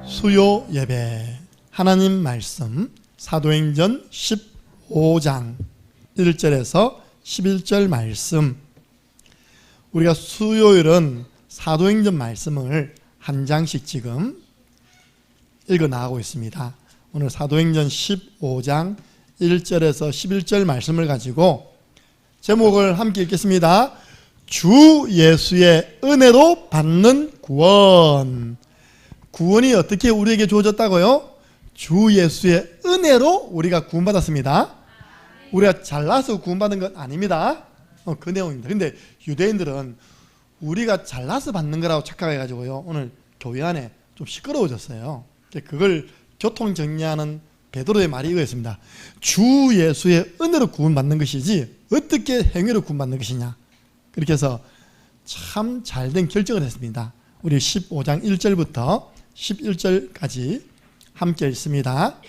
수요 예배 하나님 말씀 사도행전 15장 1절에서 11절 말씀. 우리가 수요일은 사도행전 말씀을 한 장씩 지금 읽어 나가고 있습니다. 오늘 사도행전 15장 1절에서 11절 말씀을 가지고 제목을 함께 읽겠습니다. 주 예수의 은혜로 받는 구원. 구원이 어떻게 우리에게 주어졌다고요? 주 예수의 은혜로 우리가 구원받았습니다. 우리가 잘나서 구원받은 건 아닙니다. 그 내용입니다. 근데 유대인들은 우리가 잘나서 받는 거라고 착각해가지고요, 오늘 교회 안에 좀 시끄러워졌어요. 그걸 교통정리하는 베드로의 말이 이거였습니다. 주 예수의 은혜로 구원받는 것이지 어떻게 행위로 구원받는 것이냐. 그렇게 해서 참 잘된 결정을 했습니다. 우리 15장 1절부터 11절까지 함께 읽습니다.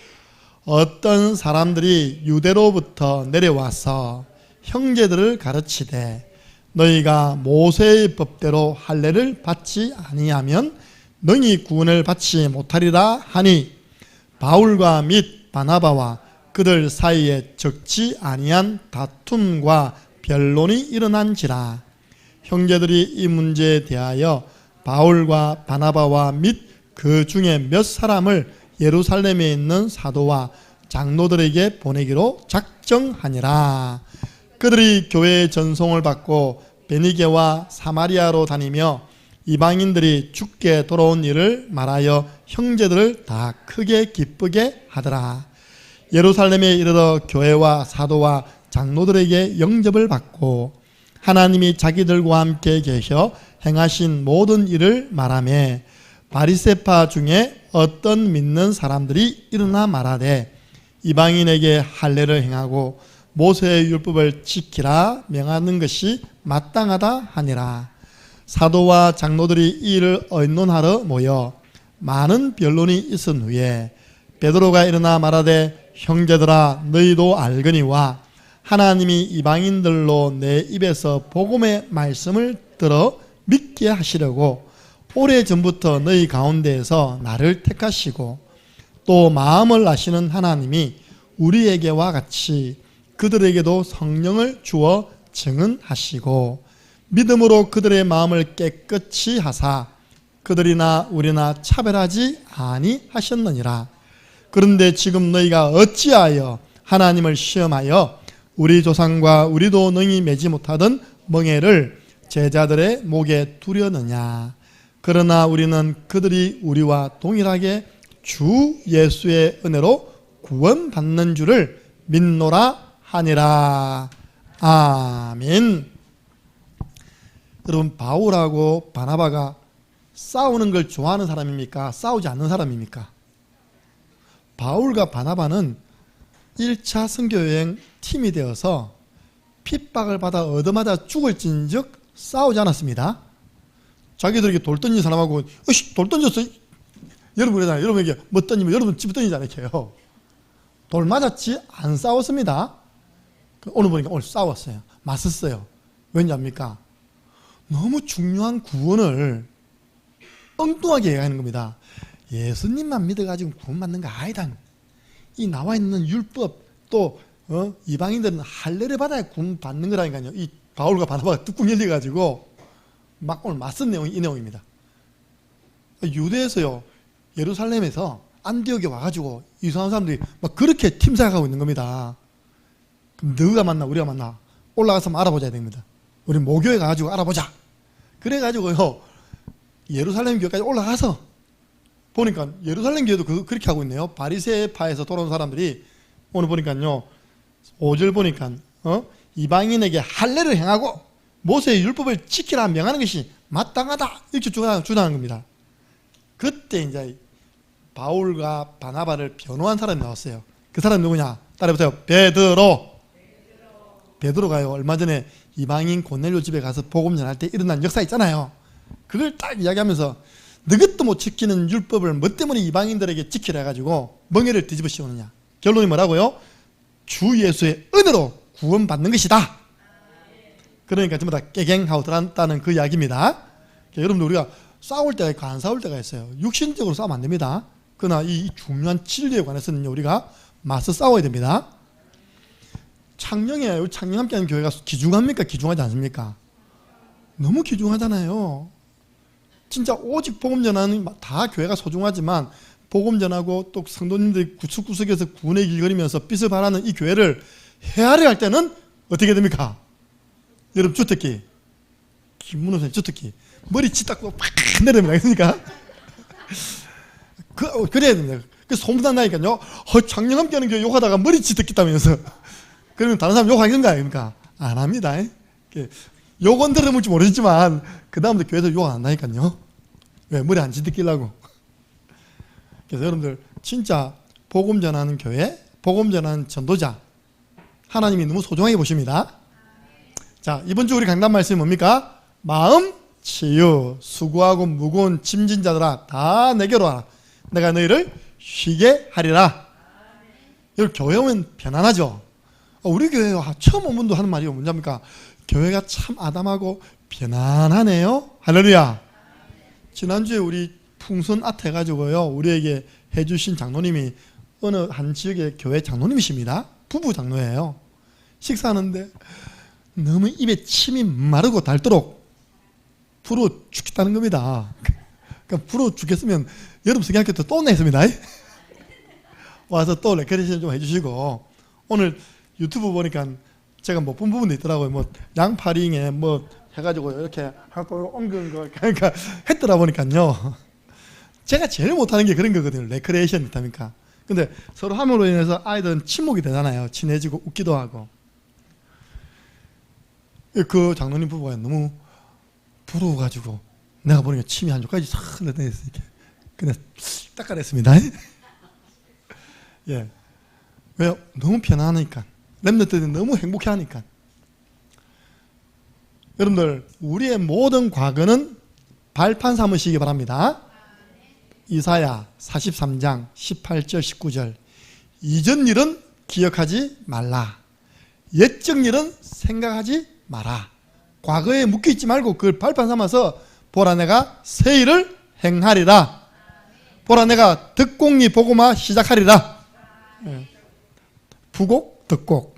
어떤 사람들이 유대로부터 내려와서 형제들을 가르치되 너희가 모세의 법대로 할례를 받지 아니하면 너희 구원을 받지 못하리라 하니 바울과 및 바나바와 그들 사이에 적지 아니한 다툼과 변론이 일어난지라. 형제들이 이 문제에 대하여 바울과 바나바와 및 그 중에 몇 사람을 예루살렘에 있는 사도와 장로들에게 보내기로 작정하니라. 그들이 교회의 전송을 받고 베니게와 사마리아로 다니며 이방인들이 죽게 돌아온 일을 말하여 형제들을 다 크게 기쁘게 하더라. 예루살렘에 이르러 교회와 사도와 장로들에게 영접을 받고 하나님이 자기들과 함께 계셔 행하신 모든 일을 말하며 바리새파 중에 어떤 믿는 사람들이 일어나 말하되 이방인에게 할례를 행하고 모세의 율법을 지키라 명하는 것이 마땅하다 하니라. 사도와 장로들이 이 일을 의논하러 모여 많은 변론이 있은 후에 베드로가 일어나 말하되 형제들아 너희도 알거니와 하나님이 이방인들로 내 입에서 복음의 말씀을 들어 믿게 하시려고 오래전부터 너희 가운데에서 나를 택하시고 또 마음을 아시는 하나님이 우리에게와 같이 그들에게도 성령을 주어 증언하시고 믿음으로 그들의 마음을 깨끗이 하사 그들이나 우리나 차별하지 아니하셨느니라. 그런데 지금 너희가 어찌하여 하나님을 시험하여 우리 조상과 우리도 능히 매지 못하던 멍에를 제자들의 목에 두려느냐. 그러나 우리는 그들이 우리와 동일하게 주 예수의 은혜로 구원받는 줄을 믿노라 하니라. 아멘. 여러분, 바울하고 바나바가 싸우는 걸 좋아하는 사람입니까? 싸우지 않는 사람입니까? 바울과 바나바는 1차 선교여행 팀이 되어서 핍박을 받아 얻어맞아 죽을진즉 싸우지 않았습니다. 자기들에게 돌 던진 사람하고 돌 던졌어. 여러분 그러잖아요. 여러분에게 뭐 던지면 여러분 집에 던지잖아요. 돌 맞았지 안 싸웠습니다. 오늘 보니까 오늘 싸웠어요. 맞섰어요. 왜냐합니까? 너무 중요한 구원을 엉뚱하게 얘기하는 겁니다. 예수님만 믿어가지고 구원받는 거 아니다. 이 나와 있는 율법 또 이방인들은 할례를 받아야 구원받는 거라니까요. 이 바울과 바나바가 뚜껑 열려가지고 막 오늘 맞선 내용이 이 내용입니다. 유대에서요, 예루살렘에서 안디옥에 와가지고 이상한 사람들이 막 그렇게 팀사하고 있는 겁니다. 그럼 너가 만나 우리가 만나 올라가서 한번 알아보자 됩니다. 우리 모교에 가가지고 알아보자. 그래가지고요 예루살렘 교회까지 올라가서 보니까 예루살렘 교회도 그렇게 하고 있네요. 바리새파에서 돌아온 사람들이 오늘 보니까요 5절 보니까 이방인에게 할례를 행하고 모세의 율법을 지키라 명하는 것이 마땅하다 이렇게 주장하는 겁니다. 그때 이제 바울과 바나바를 변호한 사람이 나왔어요. 그 사람이 누구냐? 따라해보세요. 베드로가요 얼마 전에 이방인 고넬료 집에 가서 복음 전할 때 일어난 역사 있잖아요. 그걸 딱 이야기하면서 너것도 못 지키는 율법을 뭐 때문에 이방인들에게 지키라 해가지고 멍에를 뒤집어 씌우느냐. 결론이 뭐라고요? 주 예수의 은혜로 구원받는 것이다. 그러니까 전부 다 깨갱하고 들어갔다는 그 이야기입니다. 여러분들 우리가 싸울 때가 있고 안 싸울 때가 있어요. 육신적으로 싸우면 안 됩니다. 그러나 이 중요한 진리에 관해서는 우리가 맞서 싸워야 됩니다. 창녕에, 창녕 함께하는 교회가 귀중합니까? 귀중하지 않습니까? 너무 귀중하잖아요. 진짜 오직 복음 전하는 다 교회가 소중하지만 복음 전하고 또 성도님들이 구석구석에서 구원의 길 걸으면서 빛을 발하는 이 교회를 헤아려 할 때는 어떻게 됩니까? 여러분 주특기, 김문호 선생님 주특기, 머리 치닦고 팍 내립니다. 그러니까 그래야 됩니다. 그 소문난 나니까요. 창녕 함께하는 교회 욕하다가 머리 치특기다면서 그러면 다른 사람 욕하겠는가 아닙니까? 안 합니다. 욕은 들어볼지 모르겠지만 그 다음부터 교회에서 욕 안 한다니까요. 왜? 머리 안 치특기려고. 그래서 여러분들 진짜 복음 전하는 교회, 복음 전하는 전도자 하나님이 너무 소중하게 보십니다. 자, 이번 주 우리 강단 말씀이 뭡니까? 마음 치유, 수고하고 무거운 짐진 자들아 다 내게로 와라. 내가 너희를 쉬게 하리라. 여러분 교회 오면 편안하죠? 우리 교회 처음 온 분도 하는 말이 뭔지합니까? 교회가 참 아담하고 편안하네요. 할렐루야. 지난주에 우리 풍선 아트 해가지고요 우리에게 해주신 장로님이 어느 한 지역의 교회 장로님이십니다. 부부 장로예요. 식사하는데 너무 입에 침이 마르고 닳도록 부러워 죽겠다는 겁니다. 그러니까 부러워 죽겠으면 여러분 성경학교 또 냈습니다. 와서 또 레크레이션 좀 해주시고, 오늘 유튜브 보니까 제가 못 본 부분도 있더라고요. 뭐 양파링에 뭐 해가지고 이렇게 하고 옮긴 거 그러니까 했더라 보니까요. 제가 제일 못하는 게 그런 거거든요. 레크레이션 있다니까. 근데 서로 함으로 인해서 아이들은 친목이 되잖아요. 친해지고 웃기도 하고. 그 장로님 부부가 너무 부러워가지고 내가 보니까 침이 한 쪽까지 싹 흘러내렸어요. 이렇게. 근데 닦아냈습니다. 예. 왜요? 너무 편안하니까. 렘넌트들이 너무 행복해하니까. 여러분들 우리의 모든 과거는 발판 삼으시기 바랍니다. 이사야 43장 18절 19절 이전 일은 기억하지 말라. 옛적 일은 생각하지 마라. 과거에 묶여있지 말고 그걸 발판 삼아서 보라 내가 새 일을 행하리라. 보라 내가 득공리 보고마 시작하리라. 부곡 득곡.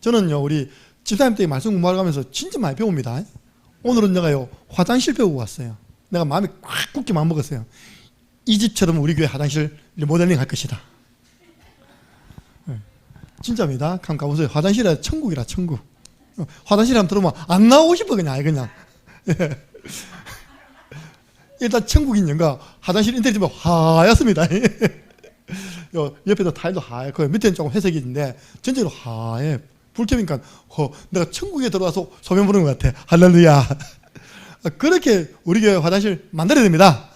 저는요 우리 집사님 때 말씀 공부하러 가면서 진짜 많이 배웁니다. 오늘은 내가요 화장실 배우고 왔어요. 내가 마음이 꽉 굳게 마음먹었어요. 이 집처럼 우리 교회 화장실 모델링 할 것이다. 진짜입니다. 한번 가보세요. 화장실이 천국이라 천국. 화장실에 한번 들어오면 안 나오고 싶어 그냥. 일단 천국인 연가 화장실 인테리어 보면 하얗습니다. 옆에도 타일도 하얗고 밑에는 조금 회색인데 전체로 하얘. 불 켜니까 내가 천국에 들어와서 소변 보는 것 같아. 할렐루야. 그렇게 우리 교회 화장실 만들어야 됩니다.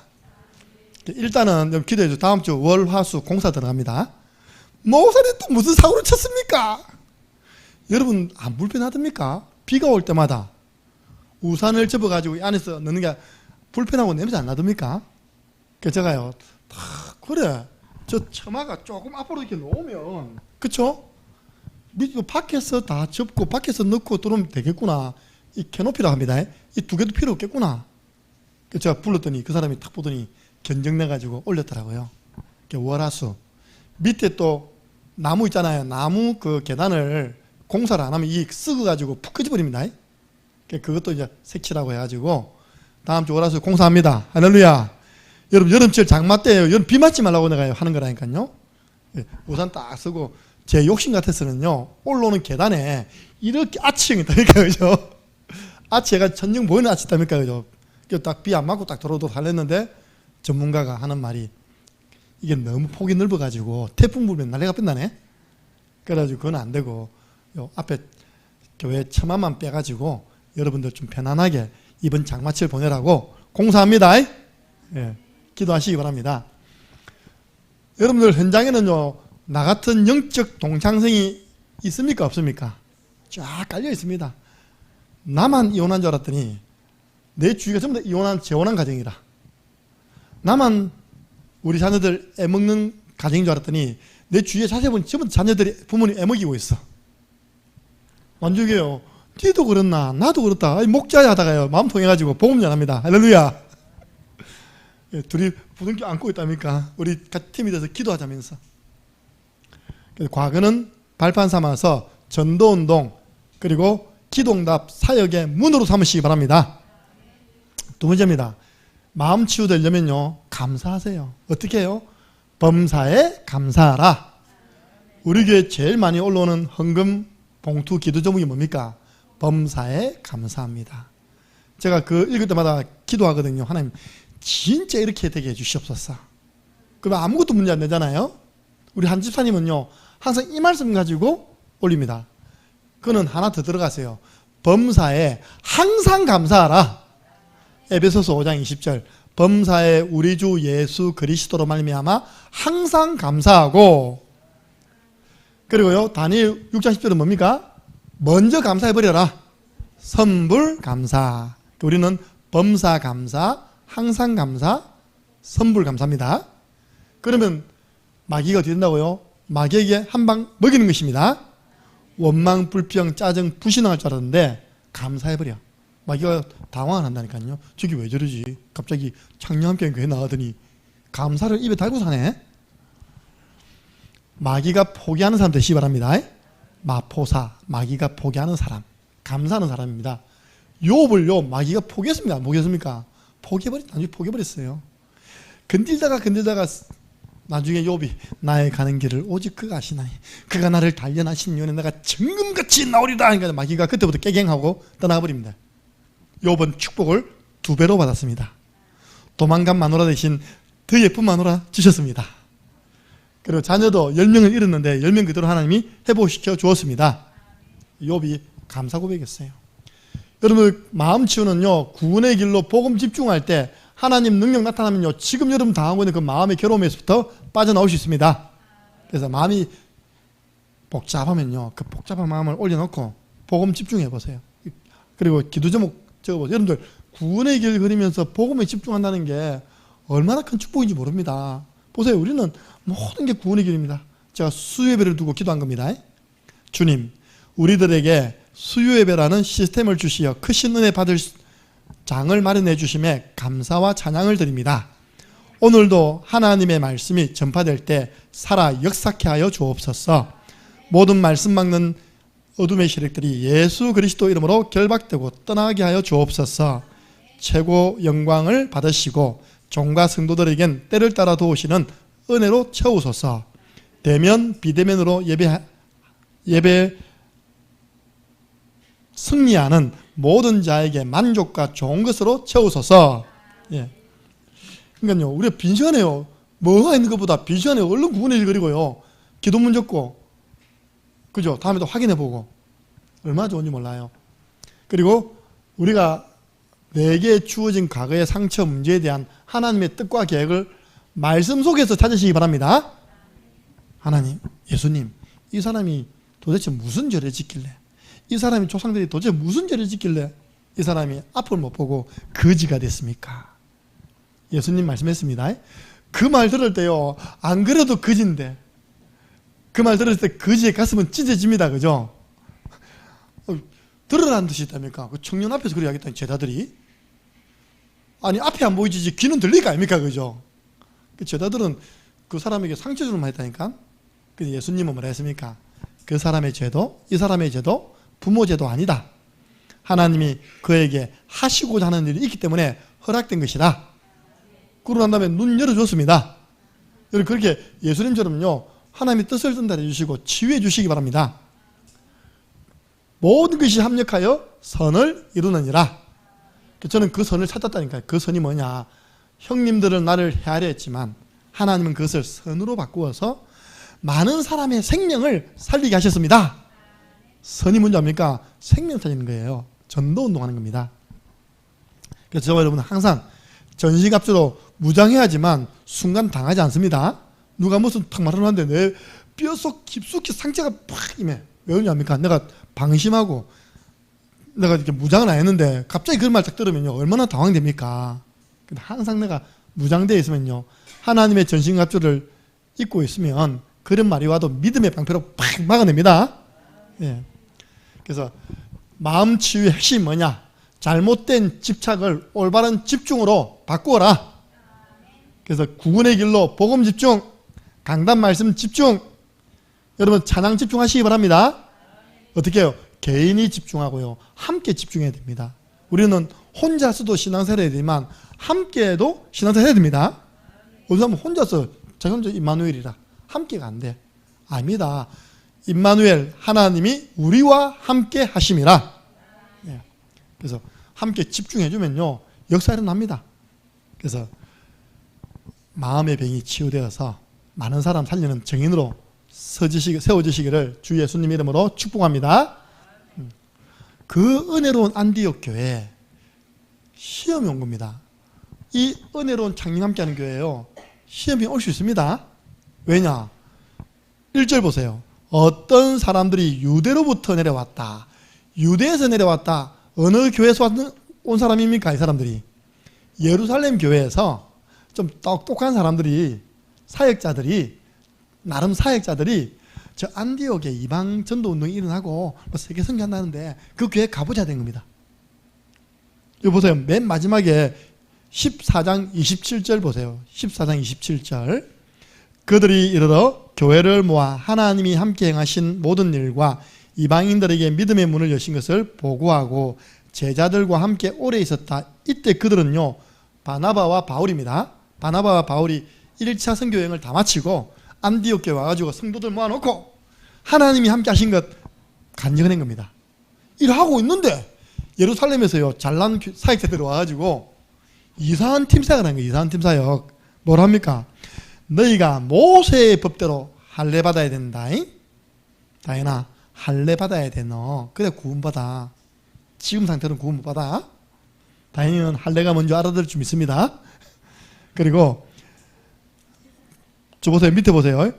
일단은 기도해 줘. 다음 주 월, 화, 수 공사 들어갑니다. 목사님 또 무슨 사고를 쳤습니까? 여러분 안 불편하답니까? 비가 올 때마다 우산을 접어가지고 이 안에서 넣는 게 불편하고 냄새 안 나답니까? 그래서 제가요 그래 저 처마가 조금 앞으로 이렇게 놓으면 그쵸? 밑에 밖에서 다 접고 밖에서 넣고 들어오면 되겠구나. 이 캐노피라고 합니다. 이 두 개도 필요 없겠구나. 그래서 제가 불렀더니 그 사람이 탁 보더니 견적내가지고 올렸더라고요. 월화수 밑에 또 나무 있잖아요. 나무 그 계단을 공사를 안 하면 이 썩어가지고 푹 꺼져버립니다. 그것도 이제 색칠하고 해가지고 다음 주 월화수 공사합니다. 할렐루야. 여러분 여름철 장마 때예요. 여름 비 맞지 말라고 내가 하는 거라니까요. 우산 딱 쓰고 제 욕심 같아서는요 올라오는 계단에 이렇게 아치형이 있다니까 그죠? 아치가 천정 보이는 아치 있다니까 그죠? 딱 비 안 맞고 딱 들어오도록 하려는데 전문가가 하는 말이 이게 너무 폭이 넓어가지고 태풍 불면 난리가 뺀다네. 그래가지고 그건 안 되고 요 앞에 교회 처마만 빼가지고 여러분들 좀 편안하게 이번 장마철 보내라고 공사합니다. 예, 기도하시기 바랍니다. 여러분들 현장에는요 나 같은 영적 동창성이 있습니까 없습니까? 쫙 깔려 있습니다. 나만 이혼한 줄 알았더니 내 주위가 전부 다 이혼한 재혼한 가정이라. 나만 우리 자녀들 애먹는 가정인 줄 알았더니 내 주위에 자세히 보니 전부 자녀들이 부모님 애먹이고 있어. 완전히요. 니도 그렇나 나도 그렇다. 목자야 하다가요 마음 통해가지고 복음 전합니다. 할렐루야. 둘이 부둥켜 안고 있답니까? 우리 같이 팀이 돼서 기도하자면서. 과거는 발판 삼아서 전도운동 그리고 기도응답 사역의 문으로 삼으시기 바랍니다. 두 번째입니다. 마음 치유되려면요, 감사하세요. 어떻게 해요? 범사에 감사하라. 우리 교회 제일 많이 올라오는 헌금 봉투 기도 제목이 뭡니까? 범사에 감사합니다. 제가 그 읽을 때마다 기도하거든요. 하나님 진짜 이렇게 되게 해주시옵소서. 그러면 아무것도 문제 안 되잖아요. 우리 한 집사님은요 항상 이 말씀 가지고 올립니다. 그는 하나 더 들어가세요. 범사에 항상 감사하라. 에베소서 5장 20절. 범사에 우리 주 예수 그리스도로 말미암아 항상 감사하고, 그리고요 다니엘 6장 10절은 뭡니까? 먼저 감사해버려라. 선불 감사. 우리는 범사 감사, 항상 감사, 선불 감사입니다. 그러면 마귀가 어떻게 된다고요? 마귀에게 한 방 먹이는 것입니다. 원망, 불평, 짜증, 불신앙할 줄 알았는데 감사해버려. 마귀가 당황을 한다니까요. 저기 왜 저러지? 갑자기 창녀함께 교회 나가더니 감사를 입에 달고 사네. 마귀가 포기하는 사람 되시기 바랍니다. 마포사, 마귀가 포기하는 사람, 감사하는 사람입니다. 욥을요 마귀가 포기했습니다. 안 포기했습니까? 나중에 포기해버렸어요. 건들다가 나중에 욥이 나의 가는 길을 오직 그가 아시나니 그가 나를 단련하신 이유는 내가 정금같이 나오리라. 그러니까 마귀가 그때부터 깨갱하고 떠나버립니다. 욥은 축복을 2배로 받았습니다. 도망간 마누라 대신 더 예쁜 마누라 주셨습니다. 그리고 자녀도 10명을 잃었는데 10명 그대로 하나님이 회복시켜 주었습니다. 욥이 감사 고백했어요. 여러분 마음 치유는요 구원의 길로 복음 집중할 때 하나님 능력 나타나면요 지금 여러분 당하고 있는 그 마음의 괴로움에서부터 빠져나올 수 있습니다. 그래서 마음이 복잡하면요 그 복잡한 마음을 올려놓고 복음 집중해 보세요. 그리고 기도 제목 적어보세요. 여러분들 구원의 길 그리면서 복음에 집중한다는 게 얼마나 큰 축복인지 모릅니다. 보세요. 우리는 모든 게 구원의 길입니다. 제가 수요예배를 두고 기도한 겁니다. 주님, 우리들에게 수요예배라는 시스템을 주시어 크신 은혜 받을 장을 마련해 주심에 감사와 찬양을 드립니다. 오늘도 하나님의 말씀이 전파될 때 살아 역사케 하여 주옵소서. 모든 말씀 막는 어둠의 세력들이 예수 그리스도 이름으로 결박되고 떠나게 하여 주옵소서. 최고 영광을 받으시고 종과 성도들에겐 때를 따라 도우시는 은혜로 채우소서. 대면 비대면으로 예배 승리하는 모든 자에게 만족과 좋은 것으로 채우소서. 예. 그러니까요, 우리가 빈 시간에요, 뭐가 있는 것보다 빈 시간에 얼른 구원의 일 그리고요, 기도문 적고, 그죠? 다음에 또 확인해보고, 얼마나 좋은지 몰라요. 그리고 우리가 내게 주어진 과거의 상처 문제에 대한 하나님의 뜻과 계획을 말씀 속에서 찾으시기 바랍니다. 하나님, 예수님, 이 사람이 도대체 무슨 죄를 짓길래, 이 사람이 조상들이 도대체 무슨 죄를 짓길래 이 사람이 앞을 못 보고 거지가 됐습니까? 예수님 말씀했습니다. 그 말 들을 때요, 안 그래도 거지인데 그 말 들을 때 거지의 가슴은 찢어집니다. 그죠? 들으라는 뜻이 있답니까? 그 청년 앞에서 그렇게 하겠다는 제자들이, 아니 앞이 안 보이지 귀는 들릴 거 아닙니까? 그죠? 그 제자들은 그 사람에게 상처 주는 말 했다니까. 그래서 예수님은 뭐라 했습니까? 그 사람의 죄도 이 사람의 죄도 부모 죄도 아니다. 하나님이 그에게 하시고자 하는 일이 있기 때문에 허락된 것이다. 그러고 난 다음에 눈 열어줬습니다. 여러분 그렇게 예수님처럼요 하나님의 뜻을 전달해 주시고 치유해 주시기 바랍니다. 모든 것이 합력하여 선을 이루느니라. 저는 그 선을 찾았다니까요. 그 선이 뭐냐, 형님들은 나를 헤아려 했지만 하나님은 그것을 선으로 바꾸어서 많은 사람의 생명을 살리게 하셨습니다. 선이 뭔지 압니까? 생명 살리는 거예요. 전도운동하는 겁니다. 그래서 저와 여러분은 항상 전시갑주로 무장해야지만 순간 당하지 않습니다. 누가 무슨 탁 말하는데 내 뼈속 깊숙이 상처가 팍 임해. 왜 그러냐합니까? 내가 방심하고 내가 이렇게 무장을 안 했는데 갑자기 그런 말 딱 들으면요 얼마나 당황됩니까? 근데 항상 내가 무장되어 있으면요 하나님의 전신갑주를 입고 있으면 그런 말이 와도 믿음의 방패로 팍 막아냅니다. 예. 그래서 마음 치유의 핵심이 뭐냐? 잘못된 집착을 올바른 집중으로 바꾸어라. 그래서 구원의 길로 복음 집중, 강단 말씀 집중. 여러분 찬양 집중하시기 바랍니다. 어떻게 해요? 개인이 집중하고요. 함께 집중해야 됩니다. 우리는 혼자서도 신앙생활 해야 되지만 함께도 신앙생활 해야 됩니다. 어느 사람은 혼자서 저 혼자 임마누엘이라 함께가 안 돼. 아닙니다. 임마누엘 하나님이 우리와 함께 하심이라. 그래서 함께 집중해 주면요 역사 일어납니다. 그래서 마음의 병이 치유되어서 많은 사람 살리는 증인으로 세워지시기를 주 예수님 이름으로 축복합니다. 그 은혜로운 안디옥 교회에 시험이 온 겁니다. 이 은혜로운 창림 함께하는 교회예요. 시험이 올 수 있습니다. 왜냐? 1절 보세요. 어떤 사람들이 유대로부터 내려왔다. 유대에서 내려왔다. 어느 교회에서 온 사람입니까? 이 사람들이 예루살렘 교회에서 좀 똑똑한 사람들이, 사역자들이, 나름 사역자들이 저 안디옥에 이방 전도 운동이 일어나고 세계 선교한다는데 그 교회에 가보자 된 겁니다. 여기 보세요. 맨 마지막에 14장 27절 보세요. 14장 27절. 그들이 이르러 교회를 모아 하나님이 함께 행하신 모든 일과 이방인들에게 믿음의 문을 여신 것을 보고하고 제자들과 함께 오래 있었다. 이때 그들은요 바나바와 바울입니다. 바나바와 바울이 1차 선교 여행을 다 마치고 안디옥 교회 와가지고 성도들 모아놓고 하나님이 함께 하신 것 간증해낸 겁니다. 일하고 있는데 예루살렘에서요 잘난 사역자들이 와가지고 이상한 팀사역을 한 거예요. 이상한 팀사역. 뭘 합니까? 너희가 모세의 법대로 할례 받아야 된다. 다현아 할례 받아야 돼. 너 그래 구원받아. 지금 상태로는 구원 못 받아. 다현이는 할례가 뭔지 알아들을 줄 믿습니다. 그리고 저 보세요. 밑에 보세요.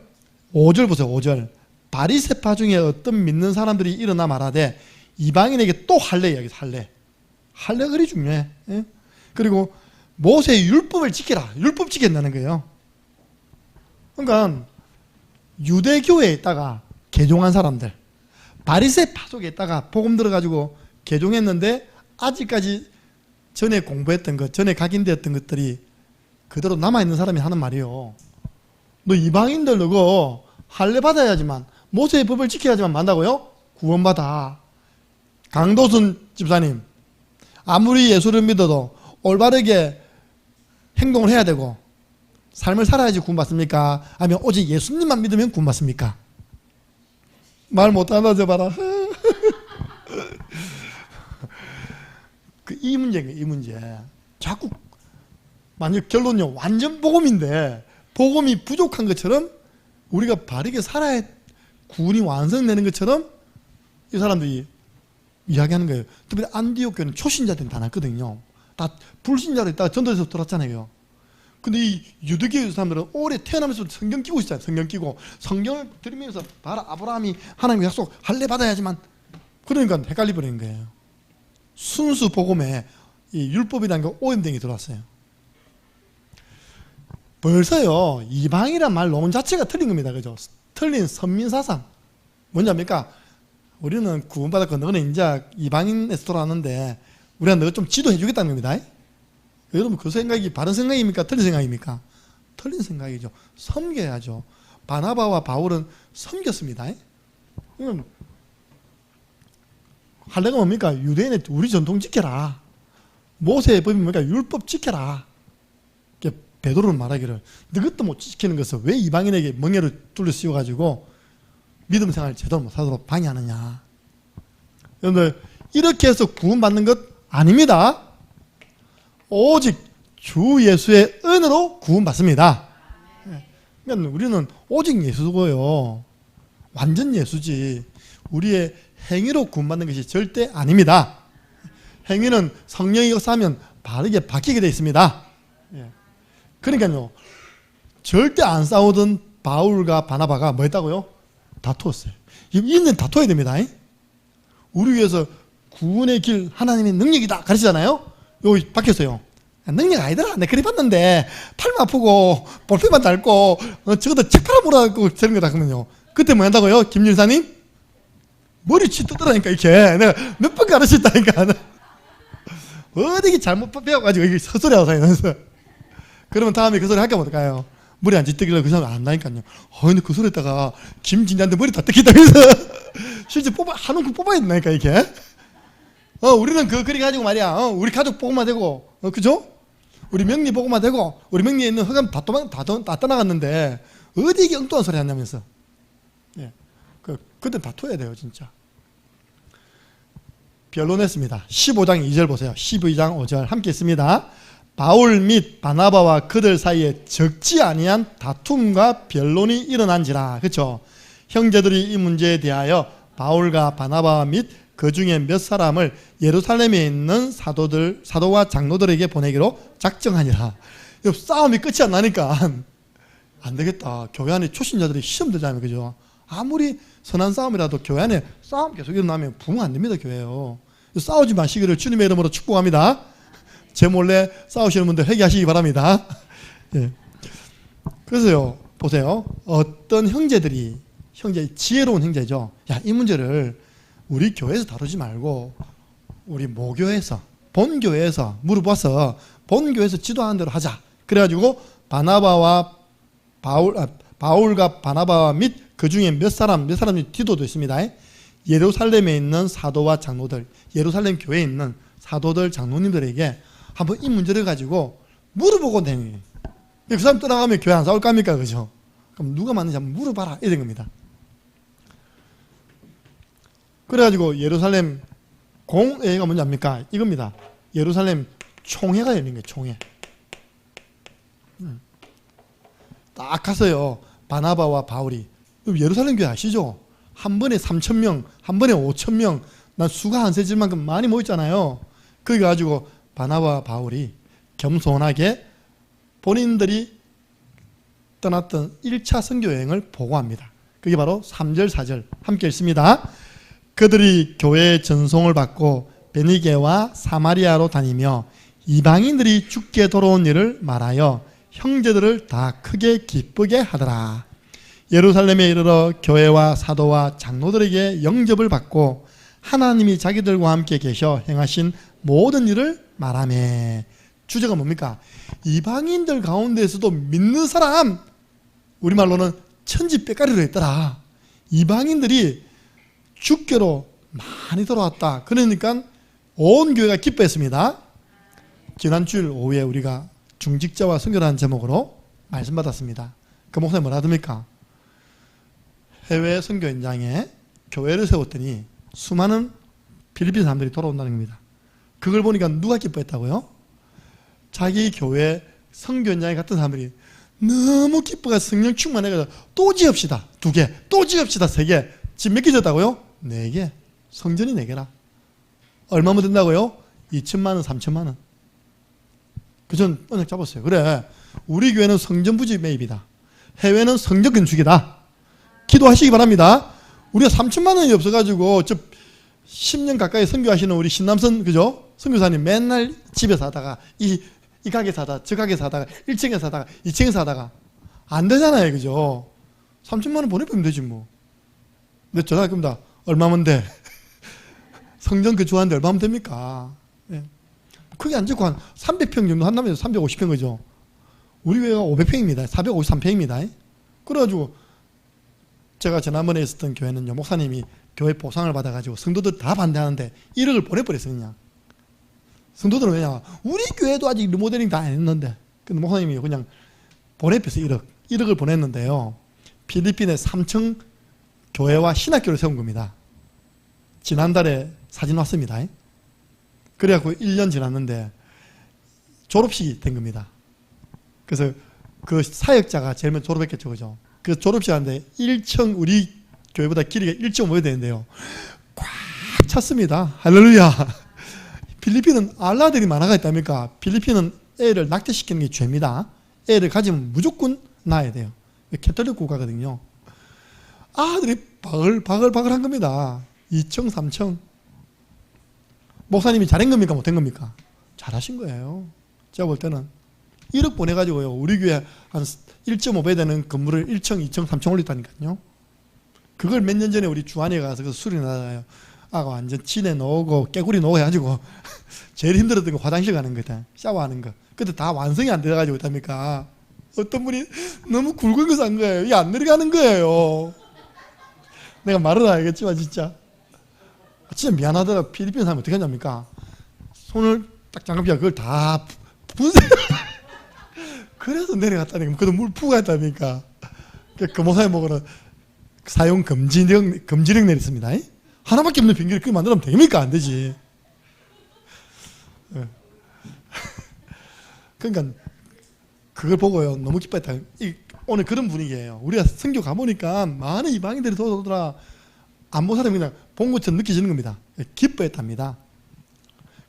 5절 보세요. 5절. 바리새파 중에 어떤 믿는 사람들이 일어나 말하되 이방인에게 또 할례 이야기. 할례가 그리 중요해. 그리고 모세의 율법을 지켜라. 율법 지킨다는 거예요. 그러니까 유대교회에 있다가 개종한 사람들, 바리새파 속에 있다가 복음 들어가지고 개종했는데 아직까지 전에 공부했던 것, 전에 각인되었던 것들이 그대로 남아있는 사람이 하는 말이에요. 너 이방인들 너거 할례 받아야지만, 모세의 법을 지켜야지만 만다고요? 구원받아. 강도순 집사님, 아무리 예수를 믿어도 올바르게 행동을 해야 되고 삶을 살아야지 구원받습니까? 아니면 오직 예수님만 믿으면 구원받습니까? 말 못하나 저 봐라. 이 문제예요. 이 문제. 자꾸 만약 결론요 완전 복음인데 복음이 부족한 것처럼 우리가 바르게 살아야 구원이 완성되는 것처럼 이 사람들이 이야기하는 거예요. 특별히 안디옥 교회는 초신자들이 다 났거든요. 다 불신자로 있다가 전도에서 들어왔잖아요. 근데 이 유대교회 사람들은 오래 태어나면서 성경 끼고 있어요. 성경 끼고 성경을 들으면서 봐라 아브라함이 하나님의 약속 할례 받아야지만, 그러니까 헷갈려 버리는 거예요. 순수 복음에 이 율법이라는 게 오염된 게 들어왔어요. 벌써요 이방이란 말 논 자체가 틀린 겁니다. 그죠? 틀린 선민사상. 뭔지 압니까? 우리는 구원받았고 너는 이제 이방인에서 돌아왔는데 우리가 너 좀 지도해 주겠다는 겁니다. 여러분 그 생각이 바른 생각입니까? 틀린 생각입니까? 틀린 생각이죠. 섬겨야죠. 바나바와 바울은 섬겼습니다. 할례가 뭡니까? 유대인의 우리 전통 지켜라. 모세의 법이 뭡니까? 율법 지켜라. 베드로는 말하기를 너것도 못 지키는 것을 왜 이방인에게 멍에를 둘러 씌워가지고 믿음 생활을 제대로 못하도록 방해하느냐. 여러분들 이렇게 해서 구원받는 것 아닙니다. 오직 주 예수의 은혜로 구원받습니다. 그러니까 우리는 오직 예수고요. 완전 예수지 우리의 행위로 구원받는 것이 절대 아닙니다. 행위는 성령이 역사하면 바르게 바뀌게 되어 있습니다. 그러니까요 절대 안 싸우던 바울과 바나바가 뭐 했다고요? 다투었어요. 이는 다투어야 됩니다. 우리 위해서 구원의 길 하나님의 능력이다 가르치잖아요. 여기 박혔어요. 능력 아니더라. 내가 그리 봤는데 팔만 아프고 볼펜만 닳고 저것도 책 팔아보라고 되는 거다 그러면요. 그때 뭐 한다고요? 김일사님? 머리 치뜨더라니까 이렇게. 내가 몇 번 가르쳤다니까. 어디 잘못 배워가지고 이게 헛소리하고 다니면서. 그러면 다음에 그 소리 할까 못할까요? 머리 안 찢기려고 그 사람 안 한다니까요. 근데 그 소리에다가 김진자한테 머리 다 뜯긴다고 해서 실제 한 움큼 뽑아야 된다니까, 이게. 우리는 그리 가지고 말이야. 우리 가족 보고만 되고, 그죠? 우리 명리 보고만 되고, 우리 명리에 있는 흑암 다 떠나갔는데, 어디 이게 엉뚱한 소리 하냐면서. 예. 그때 다투어야 돼요, 진짜. 변론했습니다. 15장 2절 보세요. 12장 5절 함께 있습니다. 바울 및 바나바와 그들 사이에 적지 아니한 다툼과 변론이 일어난지라. 그렇죠? 형제들이 이 문제에 대하여 바울과 바나바 및 그 중에 몇 사람을 예루살렘에 있는 사도와 장로들에게 보내기로 작정하니라. 싸움이 끝이 안 나니까 안 되겠다. 교회 안에 초신자들이 시험 들잖아요, 그죠? 아무리 선한 싸움이라도 교회 안에 싸움 계속 일어나면 부흥 안 됩니다, 교회요. 싸우지 마시기를 주님의 이름으로 축복합니다. 제 몰래 싸우시는 분들 회개하시기 바랍니다. 예. 그래서요, 보세요. 어떤 형제들이, 지혜로운 형제죠. 야, 이 문제를 우리 교회에서 다루지 말고 우리 모교에서, 본교회에서 물어봐서 본교회에서 지도하는 대로 하자. 그래가지고 바울과 바나바와 및 그 중에 몇 사람이 디도도 있습니다. 예루살렘에 있는 사도와 장로들, 예루살렘 교회에 있는 사도들, 장로님들에게 한번 이 문제를 가지고 물어보고 다니는 거예요. 그 사람 떠나가면 교회 안 싸울 겁니까? 그죠? 그럼 누가 맞는지 한번 물어봐라. 이런 겁니다. 그래가지고 예루살렘 공회가 뭔지 압니까? 이겁니다. 예루살렘 총회가 열린 거예요. 총회. 딱 가서요. 바나바와 바울이 예루살렘 교회 아시죠? 한 번에 3,000명, 한 번에 5,000명, 난 수가 안 세질 만큼 많이 모였잖아요. 그래 가지고 바나바와 바울이 겸손하게 본인들이 떠났던 1차 선교 여행을 보고합니다. 그게 바로 3절, 4절 함께 읽습니다. 그들이 교회의 전송을 받고 베니게와 사마리아로 다니며 이방인들이 죽게 돌아온 일을 말하여 형제들을 다 크게 기쁘게 하더라. 예루살렘에 이르러 교회와 사도와 장로들에게 영접을 받고 하나님이 자기들과 함께 계셔 행하신 모든 일을 말하매. 주제가 뭡니까? 이방인들 가운데에서도 믿는 사람, 우리말로는 천지빼까리로 했더라. 이방인들이 주께로 많이 돌아왔다. 그러니까 온 교회가 기뻐했습니다. 지난 주일 오후에 우리가 중직자와 선교라는 제목으로 말씀 받았습니다. 그 목사님 뭐라 하십니까? 해외 선교 현장에 교회를 세웠더니 수많은 필리핀 사람들이 돌아온다는 겁니다. 그걸 보니까 누가 기뻐했다고요? 자기 교회 선교 현장에 갔던 사람들이 너무 기뻐가 성령 충만해가지고 또 지읍시다. 2개, 또 지읍시다. 3개. 집 몇 개 졌다고요? 4개. 성전이 4개라. 얼마면 된다고요? 2천만 원, 3천만 원. 그전 언약 잡았어요. 그래, 우리 교회는 성전 부지 매입이다. 해외는 성전 건축이다. 기도하시기 바랍니다. 우리가 3천만 원이 없어가지고 10년 가까이 선교하시는 우리 신남선, 그죠? 선교사님 맨날 집에서 하다가 이 가게 사다가 저 가게 사다가 1층에 사다가 2층에 사다가 안 되잖아요, 그죠? 3천만 원 보내보면 되지 뭐. 근데 전화할 겁니다. 얼마면 돼? 성전 건축하는데 얼마면 됩니까? 네. 크게 안 짓고 한 300평 정도 한다면 350평, 그죠? 우리 교회가 500평입니다. 453평입니다. 그래가지고 제가 지난번에 있었던 교회는요, 목사님이 교회 보상을 받아가지고 성도들 다 반대하는데 1억을 보내버렸어요, 그냥. 성도들은 왜냐, 우리 교회도 아직 리모델링 다 안 했는데. 근데 목사님이 그냥 보내버렸어요, 1억을 보냈는데요. 필리핀에 3층 교회와 신학교를 세운 겁니다. 지난달에 사진 왔습니다. 그래갖고 1년 지났는데 졸업식이 된 겁니다. 그래서 그 사역자가 제일 먼저 졸업했겠죠, 그죠? 그 졸업식 하는데 1층, 우리 교회보다 길이가 1.5배 되는데요. 꽉 찼습니다. 할렐루야. 필리핀은 알라들이 많아가 있답니까? 필리핀은 애를 낙태시키는 게 죄입니다. 애를 가지면 무조건 낳아야 돼요. 캐톨릭 국가거든요. 아들이 바글바글 한 겁니다. 2층, 3층. 목사님이 잘한 겁니까? 못한 겁니까? 잘하신 거예요. 제가 볼 때는 1억 보내가지고요, 우리 교회 한 1.5배 되는 건물을 1층, 2층, 3층 올렸다니까요. 그걸 몇 년 전에 우리 주안에 가서 그 수리 나가요. 완전 진에 놓고 깨구리 놓고 해가지고 제일 힘들었던 거 화장실 가는 거다. 샤워하는 거. 근데 다 완성이 안 돼가지고 있답니까? 어떤 분이 너무 굵은 거 산 거예요. 이게 안 내려가는 거예요. 내가 말은 알겠지만 진짜 미안하더라. 필리핀 사람 어떻게 하냐니까 손을 딱 장갑이야 그걸 다 분쇄. 그래서 내려갔다니까. 그래도 물 푸고 했다니까. 금호사에 먹으러 사용 금지령 내렸습니다. 하나밖에 없는 비행기를 그렇게 만들면 됩니까? 안 되지. 그러니까 그걸 보고요 너무 기뻐했다. 오늘 그런 분위기예요. 우리가 선교 가보니까 많은 이방인들이 돌아오더라. 안 본 사람이 그냥 본 것처럼 느껴지는 겁니다. 기뻐했답니다.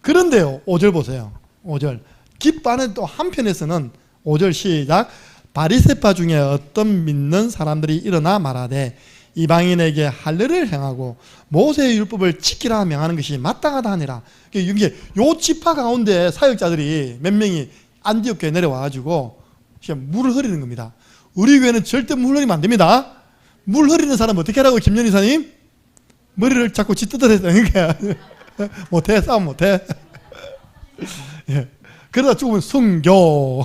그런데요 5절 보세요. 5절 기뻐하는 또 한편에서는 5절 시작. 바리새파 중에 어떤 믿는 사람들이 일어나 말하되 이방인에게 할례를 행하고 모세의 율법을 지키라 명하는 것이 마땅하다 하니라. 이게 요 지파 가운데 사역자들이 몇 명이 안디옥 교회에 내려와가지고 물을 흐리는 겁니다. 우리 교회는 절대 물 흐리면 안 됩니다. 물 흐리는 사람 어떻게 하라고 김연희 사님? 머리를 자꾸 짓뜯어댔다니까. 못해 싸움 못해. 예. 그러다 죽으면 순교.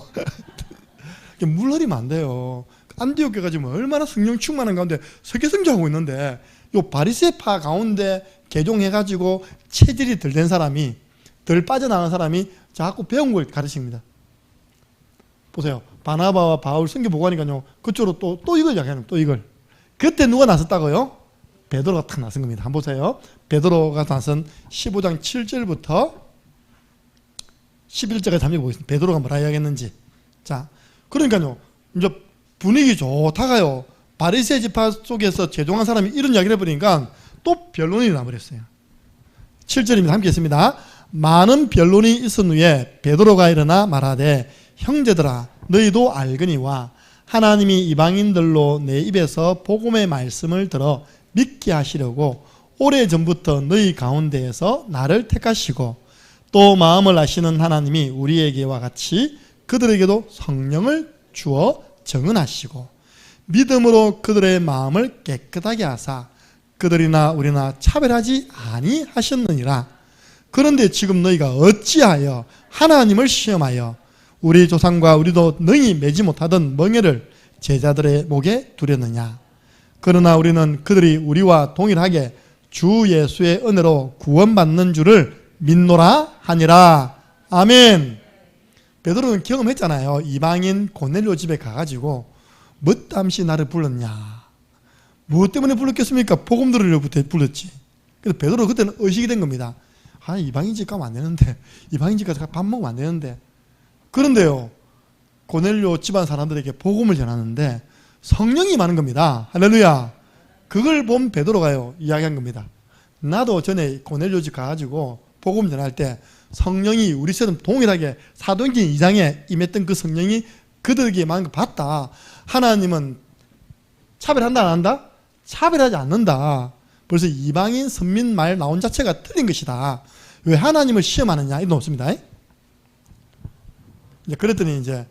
물 흐리면 안 돼요. 안디옥 교회가 지금 얼마나 성령 충만한 가운데 설교 성교하고 있는데 요 바리새파 가운데 개종해가지고 체질이 덜 된 사람이 덜 빠져나간 사람이 자꾸 배운 걸 가르칩니다. 보세요. 바나바와 바울 선교 보고 하니까요 그쪽으로 또 이걸 이야기하는 또 이걸. 그때 누가 나섰다고요? 베드로가 탁 나선 겁니다. 한번 보세요. 베드로가 나선 15장 7절부터 11절까지 한번 보겠습니다. 베드로가 뭐라 이야기했는지. 자, 그러니까요 이제 분위기 좋다가요 바리새 지파 속에서 제종한 사람이 이런 이야기를 해버리니까 또 변론이 나버렸어요. 7절입니다. 함께 했습니다. 많은 변론이 있은 후에 베드로가 일어나 말하되 형제들아 너희도 알거니와 하나님이 이방인들로 내 입에서 복음의 말씀을 들어 믿게 하시려고 오래전부터 너희 가운데에서 나를 택하시고 또 마음을 아시는 하나님이 우리에게와 같이 그들에게도 성령을 주어 정은하시고 믿음으로 그들의 마음을 깨끗하게 하사 그들이나 우리나 차별하지 아니하셨느니라. 그런데 지금 너희가 어찌하여 하나님을 시험하여 우리 조상과 우리도 능히 매지 못하던 멍에를 제자들의 목에 두렸느냐. 그러나 우리는 그들이 우리와 동일하게 주 예수의 은혜로 구원받는 줄을 믿노라 하니라. 아멘. 베드로는 경험했잖아요. 이방인 고넬료 집에 가가지고 뭣담시 나를 불렀냐. 무엇 때문에 불렀겠습니까? 복음 들으려고 불렀지. 그래서 베드로 그때는 의식이 된 겁니다. 이방인 집 가면 안 되는데, 이방인 집 가서 밥 먹으면 안 되는데. 그런데요 고넬료 집안 사람들에게 복음을 전하는데 성령이 많은 겁니다. 할렐루야. 그걸 본 베드로가요 이야기한 겁니다. 나도 전에 고넬료 집 가가지고 복음 전할 때 성령이 우리처럼 동일하게 사도행전 2장에 임했던 그 성령이 그들에게 많은 거 봤다. 하나님은 차별한다 안 한다? 차별하지 않는다. 벌써 이방인 선민 말 나온 자체가 틀린 것이다. 왜 하나님을 시험하느냐 이런 없습니다. 이제 그랬더니 이제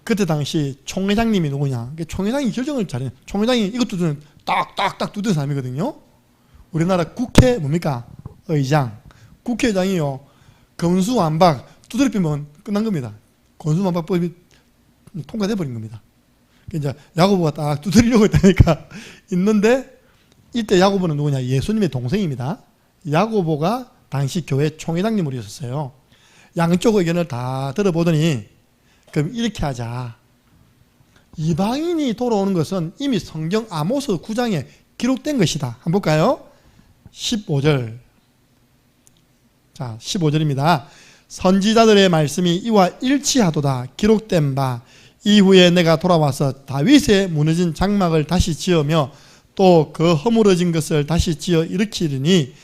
그때 당시 총회장님이 누구냐? 총회장이 결정을 잘해. 총회장이 이것도 딱딱딱 두드는 사람이거든요. 우리나라 국회 뭡니까? 의장. 국회의장이요. 건수완박 두드려 빼면 끝난 겁니다. 건수완박법이 통과돼 버린 겁니다. 이제 야고보가 딱 두드리려고 했다니까 있는데 이때 야고보는 누구냐? 예수님의 동생입니다. 야고보가 당시 교회 총회장님으로 있었어요. 양쪽 의견을 다 들어보더니 그럼 이렇게 하자. 이방인이 돌아오는 것은 이미 성경 아모스 9장에 기록된 것이다. 한번 볼까요? 15절. 자, 15절입니다. 선지자들의 말씀이 이와 일치하도다. 기록된 바 이후에 내가 돌아와서 다윗의 무너진 장막을 다시 지으며 또 그 허물어진 것을 다시 지어 일으키리니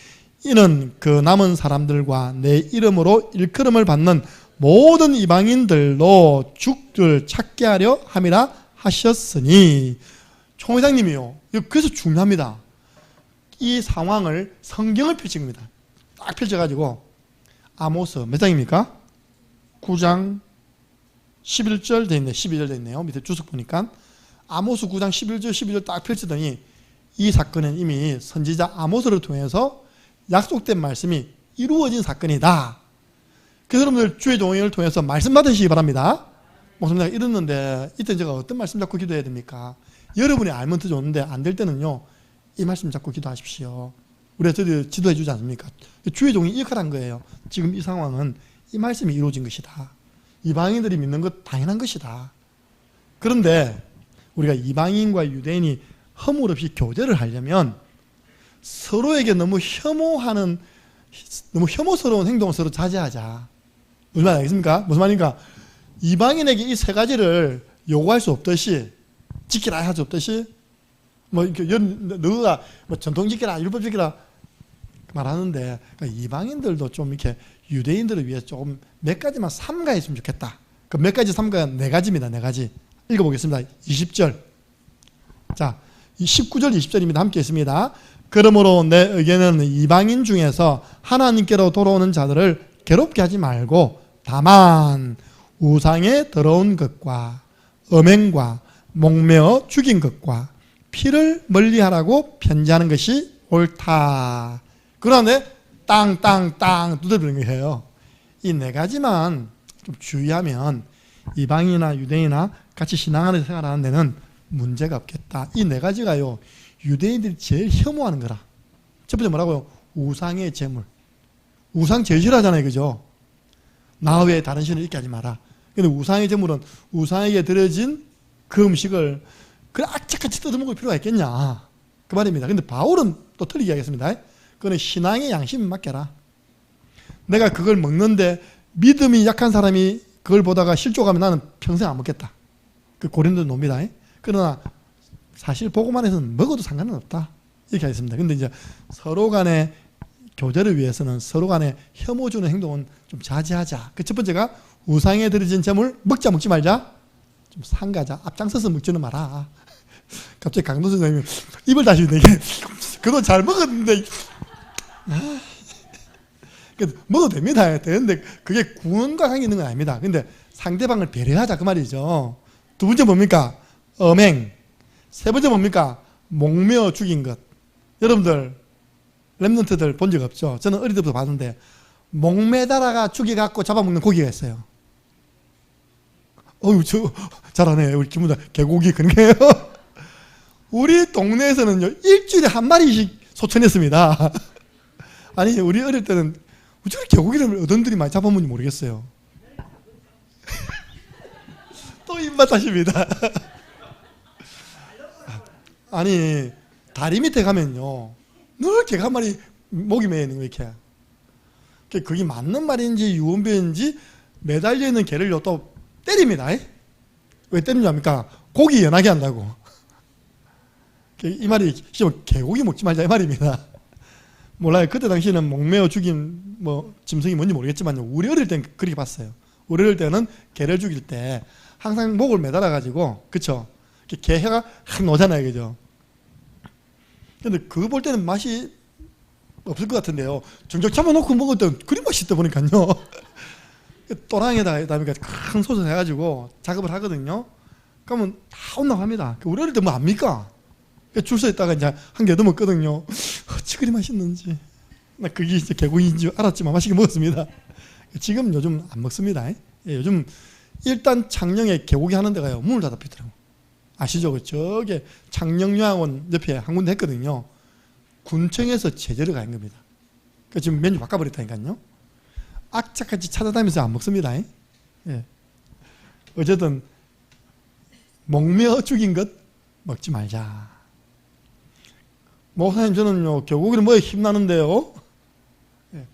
이는 그 남은 사람들과 내 이름으로 일컬음을 받는 모든 이방인들로 죽을 찾게 하려 함이라 하셨으니. 총회장님이요. 그래서 중요합니다. 이 상황을 성경을 펼친 겁니다. 딱 펼쳐가지고 아모스 몇 장입니까? 9장 11절 돼 있네. 12절 돼 있네요. 밑에 주석 보니까 아모스 9장 11절 12절 딱 펼치더니 이 사건은 이미 선지자 아모스를 통해서 약속된 말씀이 이루어진 사건이다. 그래서 여러분들 주의 종일 통해서 말씀 받으시기 바랍니다. 목사님 내가 이랬는데 이때 제가 어떤 말씀 잡고 기도해야 됩니까? 여러분이 알면 더 좋은데 안 될 때는요, 이 말씀 잡고 기도하십시오. 우리가 저희 지도해 주지 않습니까? 주의 종이 이 역할을 한 거예요. 지금 이 상황은 이 말씀이 이루어진 것이다. 이방인들이 믿는 것 당연한 것이다. 그런데 우리가 이방인과 유대인이 허물 없이 교제를 하려면 서로에게 너무 혐오스러운 행동을 서로 자제하자. 얼마나 알겠습니까? 무슨 말입니까? 이방인에게 이 세 가지를 요구할 수 없듯이, 지키라 할 수 없듯이, 너가 전통 지키라, 율법 지키라 말하는데, 그러니까 이방인들도 좀 이렇게 유대인들을 위해서 조금 몇 가지만 삼가했으면 좋겠다. 그 몇 가지 삼가가 네 가지입니다. 네 가지. 읽어보겠습니다. 20절. 자, 19절, 20절입니다. 함께 있습니다. 그러므로 내 의견은 이방인 중에서 하나님께로 돌아오는 자들을 괴롭게 하지 말고 다만 우상에 더러운 것과 음행과 목매어 죽인 것과 피를 멀리하라고 편지하는 것이 옳다. 그런데 땅땅땅 두드리는 거예요. 이 네 가지만 좀 주의하면 이방인이나 유대인이나 같이 신앙하는 생활하는 데는 문제가 없겠다. 이 네 가지가요, 유대인들이 제일 혐오하는 거라. 첫 번째 뭐라고요? 우상의 제물. 우상 제일 싫어하잖아요. 그죠? 나 외에 다른 신을 있게 하지 마라. 근데 우상의 제물은 우상에게 드려진 그 음식을 그래 악착같이 뜯어먹을 필요가 있겠냐. 그 말입니다. 근데 바울은 또 틀리게 하겠습니다. 그거는 신앙의 양심을 맡겨라. 내가 그걸 먹는데 믿음이 약한 사람이 그걸 보다가 실족하면 나는 평생 안 먹겠다. 그 고린도 놉니다. 그러나 사실 보고만 해서는 먹어도 상관은 없다. 이렇게 하겠습니다. 근데 이제 서로 간의 교제를 위해서는 서로 간에 혐오 주는 행동은 좀 자제하자. 그 첫 번째가 우상에 드려진 제물 먹자 먹지 말자. 좀 상가자. 앞장서서 먹지는 마라. 갑자기 강도선 선생님이 입을 다시 내게 그거 잘 먹었는데 먹어도 됩니다. 되는데 그게 구원과 관계 있는 건 아닙니다. 근데 상대방을 배려하자 그 말이죠. 두 번째 뭡니까? 음행. 세 번째 뭡니까? 목매어 죽인 것. 여러분들 랩런트들 본 적 없죠? 저는 어릴 때부터 봤는데 목매다라가 죽여갖고 잡아먹는 고기가 있어요. 어유 저 잘하네. 우리 기분다 개고기 그런 게요. 우리 동네에서는요 일주일에 한 마리씩 소천했습니다. 아니 우리 어릴 때는 어떻게 개고기를 어른들이 많이 잡아먹는지 모르겠어요. 또 입맛 하십니다. 아니 다리 밑에 가면요 늘 개가 한 마리 목이 매여 있는 거 이렇게. 그게 맞는 말인지 유언비어인지 매달려 있는 개를 또 때립니다. 왜 때리는지 압니까? 고기 연하게 한다고. 이 말이 개고기 먹지 말자 이 말입니다. 몰라요. 그때 당시에는 목매어 죽인 짐승이 뭔지 모르겠지만 우리 어릴 땐 그렇게 봤어요. 우리 어릴 때는 개를 죽일 때 항상 목을 매달아 가지고 그쵸? 개 혀가 확 노잖아요. 그죠? 근데 그거 볼 때는 맛이 없을 것 같은데요. 정작 잡아놓고 먹을 때는 그리 맛있다 보니까요. 또랑에다가 큰 솥을 해가지고 작업을 하거든요. 그러면 다 온다고 합니다. 우리 어릴 때 뭐 압니까? 줄 서 있다가 이제 한 개 더 먹거든요. 어찌 그리 맛있는지. 나 그게 이제 개고기인 줄 알았지만 맛있게 먹었습니다. 지금 요즘 안 먹습니다. 요즘 일단 창녕에 개고기 하는 데가요 문을 닫아피더라고. 아시죠? 저게 창녕요양원 옆에 한 군데 했거든요. 군청에서 제재를 가한 겁니다. 그러니까 지금 메뉴 바꿔버렸다니까요. 악착같이 찾아다니면서 안 먹습니다. 예. 어쨌든 목매어 죽인 것 먹지 말자. 목사님 저는요 개고기를 먹어야 힘나는데요. 예.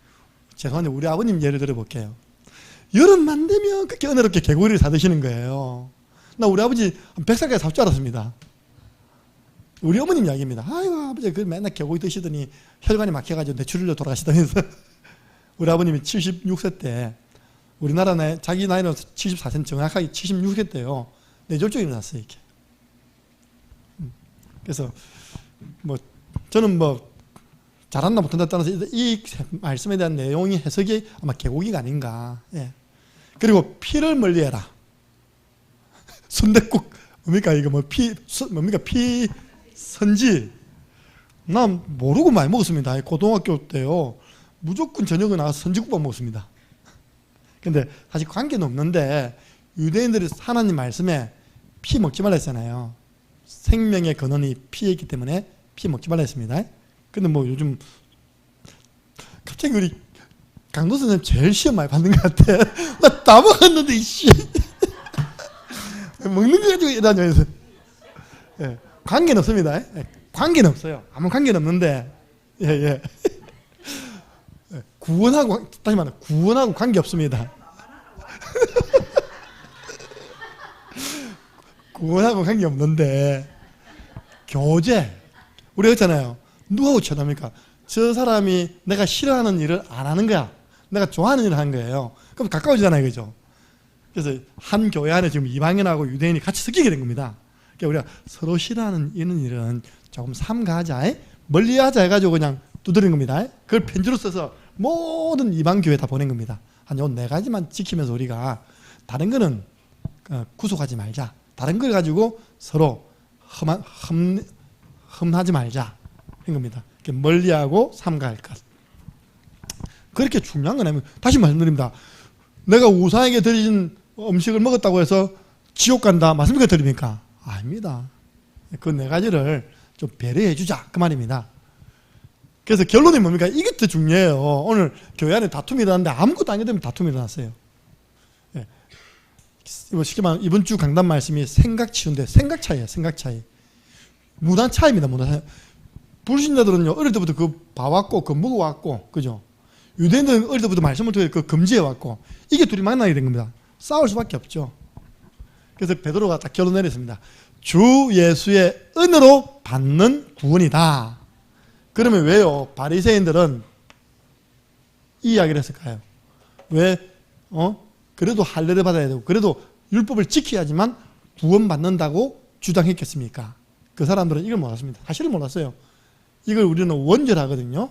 죄송한데 우리 아버님 예를 들어볼게요. 여름만 되면 그렇게 은혜롭게 개고기를 사드시는 거예요. 나 우리 아버지 100살까지 살 줄 알았습니다. 우리 어머님 이야기입니다. 아이고 아버지 그 맨날 개고기 드시더니 혈관이 막혀가지고 뇌출혈로 돌아가시다면서. 우리 아버님이 76세 때 우리나라 자기 나이는 74세 정확하게 76세 때요 뇌졸중이 일어났어요. 이렇게. 그래서 저는 잘한다 못한다 따라서 이 말씀에 대한 내용이 해석이 아마 개고기가 아닌가. 예. 그리고 피를 멀리해라. 순댓국 뭡니까 이거 뭡니까 피 선지 난 모르고 많이 먹었습니다. 고등학교 때요. 무조건 저녁에 나가서 선지국밥 먹었습니다. 근데 사실 관계는 없는데 유대인들이 하나님 말씀에 피 먹지 말라 했잖아요. 생명의 근원이 피에 있기 때문에 피 먹지 말라 했습니다. 근데 뭐 요즘 갑자기 우리 강도 선생님 제일 시험 많이 받는 것 같아. 나 다 먹었는데 이씨 먹는 거 가지고 이러면서 관계는 없습니다. 관계는 없어요. 아무 관계는 없는데 예. 구원하고 다시 말해 구원하고 관계 없습니다. 구원하고 관계 없는데 교제 우리가 했잖아요. 누구하고 쳐납니까? 저 사람이 내가 싫어하는 일을 안 하는 거야. 내가 좋아하는 일을 하는 거예요. 그럼 가까워지잖아요, 그죠? 그래서 한 교회 안에 지금 이방인하고 유대인이 같이 섞이게 된 겁니다. 그러니까 우리가 서로 싫어하는 이런 일은 조금 삼가하자, 멀리하자 해가지고 그냥 두드린 겁니다. 그걸 편지로 써서 모든 이방 교회 다 보낸 겁니다. 한 요 네 가지만 지키면서 우리가 다른 거는 구속하지 말자. 다른 걸 가지고 서로 흠하지 말자. 한 겁니다. 멀리하고 삼가할 것. 그렇게 중요한 건 아니면 다시 말씀드립니다. 내가 우상에게 드린 음식을 먹었다고 해서 지옥 간다. 맞습니까? 드립니까? 아닙니다. 그 네 가지를 좀 배려해 주자. 그 말입니다. 그래서 결론이 뭡니까? 이게 더 중요해요. 오늘 교회 안에 다툼이 일어났는데 아무것도 아니기 때문에 다툼이 일어났어요. 예. 쉽게 말하면 이번 주 강단 말씀이 생각 치유인데 생각 차이예요. 생각 차이. 문화 차이입니다. 문화 차이. 불신자들은요 어릴 때부터 그거 봐왔고 그거 먹어왔고 그죠? 유대인들은 어릴 때부터 말씀을 통해 그 금지해왔고 이게 둘이 만나게 된 겁니다. 싸울 수밖에 없죠. 그래서 베드로가 딱 결론 내렸습니다. 주 예수의 은혜로 받는 구원이다. 그러면 왜요? 바리새인들은 이 이야기를 했을까요? 왜 그래도 할례를 받아야 되고 그래도 율법을 지켜야지만 구원받는다고 주장했겠습니까? 그 사람들은 이걸 몰랐습니다. 사실은 몰랐어요. 이걸 우리는 원죄하거든요.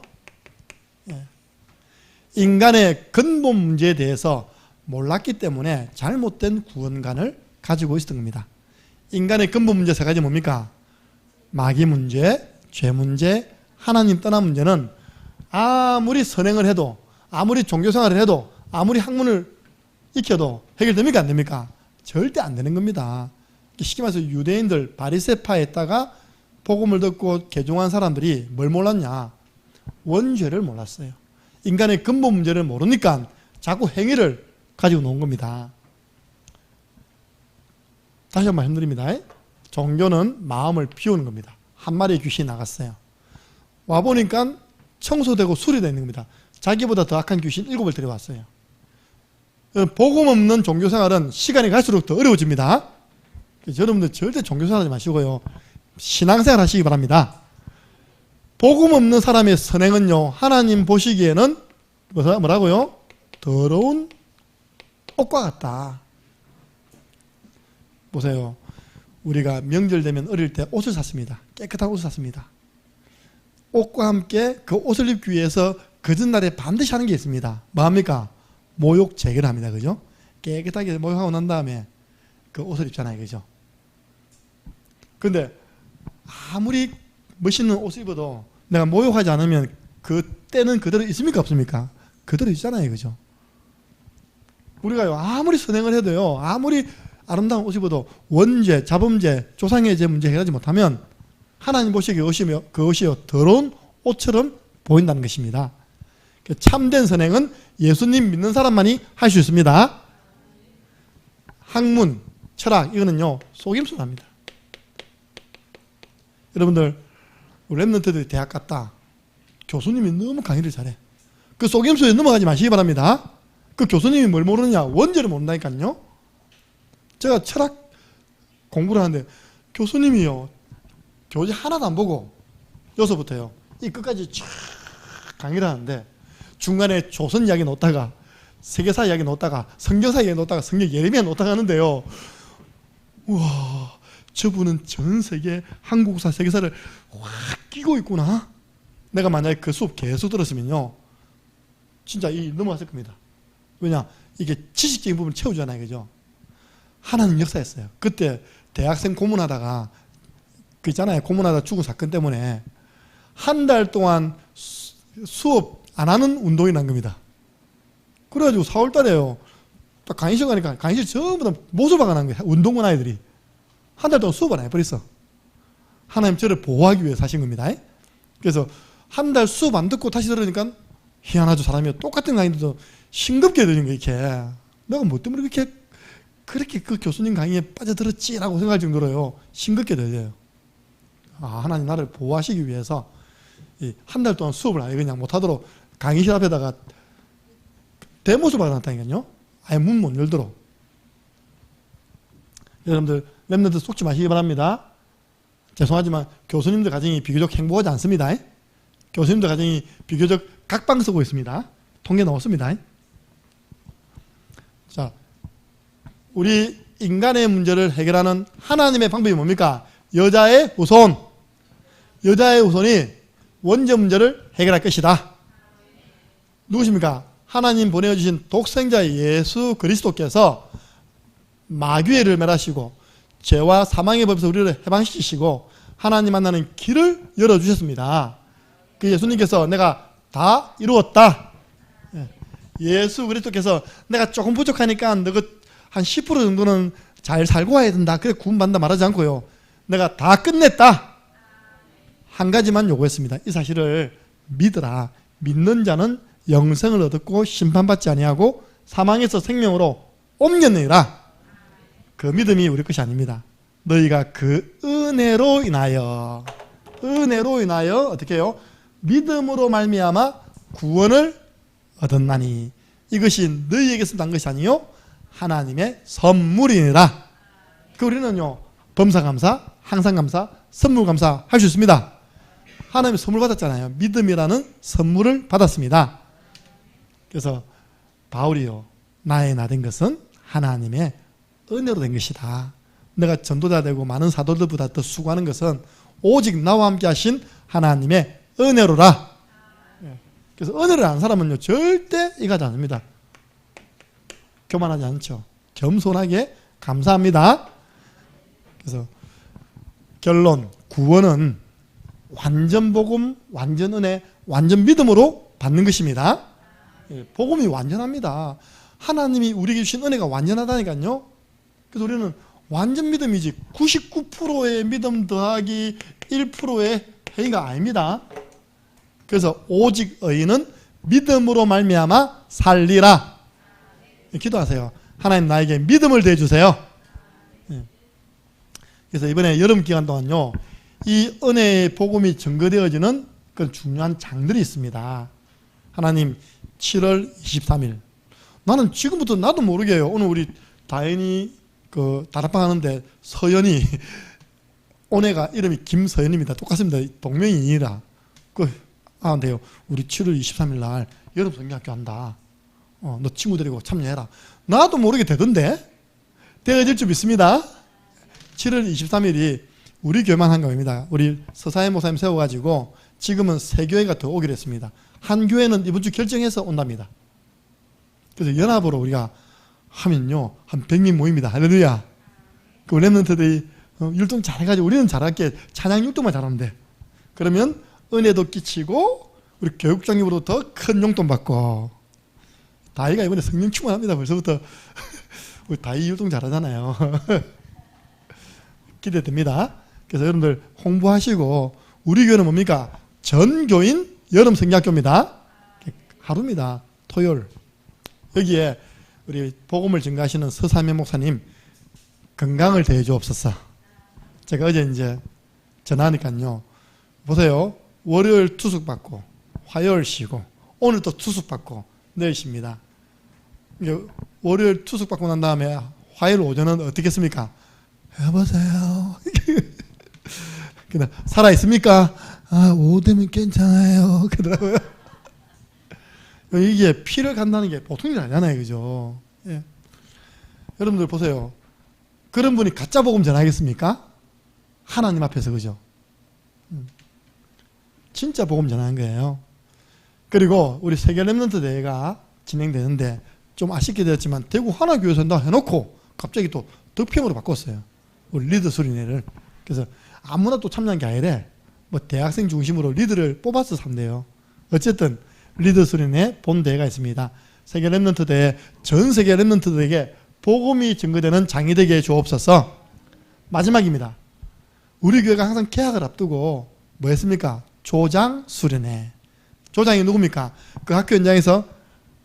인간의 근본 문제에 대해서 몰랐기 때문에 잘못된 구원관을 가지고 있었던 겁니다. 인간의 근본 문제 세 가지 뭡니까? 마귀 문제, 죄 문제, 하나님 떠난 문제는 아무리 선행을 해도 아무리 종교생활을 해도 아무리 학문을 익혀도 해결됩니까? 안 됩니까? 절대 안 되는 겁니다. 쉽게 말해서 유대인들 바리새파에다가 복음을 듣고 개종한 사람들이 뭘 몰랐냐? 원죄를 몰랐어요. 인간의 근본 문제를 모르니까 자꾸 행위를 가지고 노는 겁니다. 다시 한번 말씀드립니다. 종교는 마음을 비우는 겁니다. 한 마리의 귀신이 나갔어요. 와보니까 청소되고 수리되어 있는 겁니다. 자기보다 더 악한 귀신 7을 데려왔어요. 복음 없는 종교생활은 시간이 갈수록 더 어려워집니다. 여러분들 절대 종교생활 하지 마시고요. 신앙생활 하시기 바랍니다. 복음 없는 사람의 선행은요, 하나님 보시기에는 뭐라고요? 더러운 옷과 같다. 보세요. 우리가 명절 되면 어릴 때 옷을 샀습니다. 깨끗한 옷을 샀습니다. 옷과 함께 그 옷을 입기 위해서 그 전날에 반드시 하는 게 있습니다. 뭐합니까? 모욕 제거를 합니다. 그죠? 깨끗하게 모욕하고 난 다음에 그 옷을 입잖아요. 그죠? 근데 아무리 멋있는 옷을 입어도 내가 모욕하지 않으면 그 때는 그대로 있습니까? 없습니까? 그대로 있잖아요. 그죠? 우리가 아무리 선행을 해도요, 아무리 아름다운 옷을 입어도 원죄, 자범죄, 조상의 죄 문제 해결하지 못하면 하나님 보시기에 그 옷이 더러운 옷처럼 보인다는 것입니다. 참된 선행은 예수님 믿는 사람만이 할 수 있습니다. 학문, 철학 이거는요 속임수로 합니다. 여러분들 랩런트들이 대학 갔다 교수님이 너무 강의를 잘해. 그 속임수에 넘어가지 마시기 바랍니다. 그 교수님이 뭘 모르느냐? 원죄를 모른다니까요. 제가 철학 공부를 하는데 교수님이요 교재 하나도 안 보고 여기서부터요 이 끝까지 쫙 강의를 하는데 중간에 조선 이야기 놓다가 세계사 이야기 놓다가 성경사 이야기 놓다가 성경 예레미야 놓다가 하는데요, 우와, 저분은 전 세계 한국사 세계사를 확 끼고 있구나. 내가 만약에 그 수업 계속 들었으면요 진짜 넘어갔을 겁니다. 왜냐? 이게 지식적인 부분을 채우잖아요. 그죠? 하나님 역사였어요. 그때 대학생 고문하다가 그 있잖아요. 고문하다 죽은 사건 때문에 한 달 동안 수업 안 하는 운동이 난 겁니다. 그래가지고 4월 달에요. 딱 강의실 가니까 강의실 전부 다 모습화가 난 거예요. 운동원 아이들이. 한 달 동안 수업을 안 해버렸어. 하나님 저를 보호하기 위해서 하신 겁니다. 그래서 한 달 수업 안 듣고 다시 들으니까 희한하죠. 사람이 똑같은 강의도 싱겁게 들리는 거 이렇게. 내가 뭐 때문에 그렇게 그 교수님 강의에 빠져들었지라고 생각할 정도로요. 싱겁게 들려요. 하나님 나를 보호하시기 위해서 한 달 동안 수업을 아예 그냥 못하도록 강의실 앞에다가 대모습을 해놨다니까요. 아예 문 못 열도록. 여러분들 랩런트 속지 마시기 바랍니다. 죄송하지만 교수님들 가정이 비교적 행복하지 않습니다. 교수님들 가정이 비교적 각방 쓰고 있습니다. 통계 나왔습니다. 자, 우리 인간의 문제를 해결하는 하나님의 방법이 뭡니까? 여자의 후손. 여자의 후손이 원죄 문제를 해결할 것이다. 누구십니까? 하나님 보내주신 독생자 예수 그리스도께서 마귀를 멸하시고 죄와 사망의 법에서 우리를 해방시키시고 하나님 만나는 길을 열어주셨습니다. 그 예수님께서 내가 다 이루었다. 예수 그리스도께서 내가 조금 부족하니까 너가 한 10% 정도는 잘 살고 와야 된다. 그래 구원받는다 말하지 않고요. 내가 다 끝냈다. 한 가지만 요구했습니다. 이 사실을 믿으라. 믿는 자는 영생을 얻었고 심판받지 아니하고 사망에서 생명으로 옮겨내라. 그 믿음이 우리 것이 아닙니다. 너희가 그 은혜로 인하여 어떻게 해요? 믿음으로 말미암아 구원을 얻었나니 이것이 너희에게서 난 것이 아니요 하나님의 선물이니라. 그 우리는요 범사감사, 항상감사, 선물감사 할 수 있습니다. 하나님의 선물 받았잖아요. 믿음이라는 선물을 받았습니다. 그래서 바울이요 나의 나 된 것은 하나님의 은혜로 된 것이다. 내가 전도자 되고 많은 사도들보다 더 수고하는 것은 오직 나와 함께 하신 하나님의 은혜로라. 그래서 은혜를 아는 사람은요 절대 이가지 않습니다. 교만하지 않죠. 겸손하게 감사합니다. 그래서 결론, 구원은 완전 복음, 완전 은혜, 완전 믿음으로 받는 것입니다. 복음이 완전합니다. 하나님이 우리에게 주신 은혜가 완전하다니까요. 그래서 우리는 완전 믿음이지 99%의 믿음 더하기 1%의 회의가 아닙니다. 그래서 오직 의인은 믿음으로 말미암아 살리라. 기도하세요. 하나님 나에게 믿음을 대주세요. 그래서 이번에 여름 기간 동안요 이 은혜의 복음이 증거되어지는 그런 중요한 장들이 있습니다. 하나님 7월 23일 나는 지금부터 나도 모르게요. 오늘 우리 다현이 그 다락방 하는데 서연이 오네가 이름이 김서연입니다. 똑같습니다. 동명이인이라. 돼요. 우리 7월 23일 날 여름 성경학교 한다. 너 친구 데리고 참여해라. 나도 모르게 되던데 되어질 줄 믿습니다. 7월 23일이 우리 교회만 한 겁니다. 우리 서사의 목사님 세워가지고 지금은 세 교회가 더 오기로 했습니다. 한 교회는 이번 주 결정해서 온답니다. 그래서 연합으로 우리가 하면요 한 100명 모입니다. 할렐루야. 그 랩런트들이 율동 잘해가지고 우리는 잘할게 찬양 율동만 잘하면 돼. 그러면 은혜도 끼치고 우리 교육장님으로부터 더 큰 용돈 받고 다이가 이번에 성령 충만합니다. 벌써부터 우리 다이 율동 잘하잖아요. 기대됩니다. 그래서 여러분들 홍보하시고 우리 교회는 뭡니까? 전교인 여름 성경학교입니다. 하루입니다. 토요일. 여기에 우리 복음을 증거하시는 서삼의 목사님 건강을 대해 주옵소서. 제가 어제 이제 전화하니까요. 보세요. 월요일 투숙 받고 화요일 쉬고 오늘 또 투숙 받고 내일 쉽니다. 월요일 투숙 받고 난 다음에 화요일 오전은 어떻겠습니까? 여보세요. 그냥 살아 있습니까? 오후 되면 괜찮아요. 그러더라고요. 이게 피를 간다는 게 보통 일 아니잖아요, 그죠? 예. 여러분들 보세요. 그런 분이 가짜 복음 전하겠습니까? 하나님 앞에서, 그죠? 진짜 복음 전하는 거예요. 그리고 우리 세계 랩런트 대회가 진행되는데 좀 아쉽게 되었지만 대구 하나교회에서 한다 해놓고 갑자기 또 덕평으로 바꿨어요. 우리 리더 수린회를. 그래서 아무나 또 참여한 게 아니래. 뭐 대학생 중심으로 리더를 뽑아서 산대요. 어쨌든 리더 수련회 본대회가 있습니다. 세계 렘넌트 대회, 전 세계 렘넌트들에게 복음이 증거되는 장이 되게 해 주옵소서. 마지막입니다. 우리 교회가 항상 개학을 앞두고 뭐 했습니까? 조장 수련회. 조장이 누굽니까? 그 학교 현장에서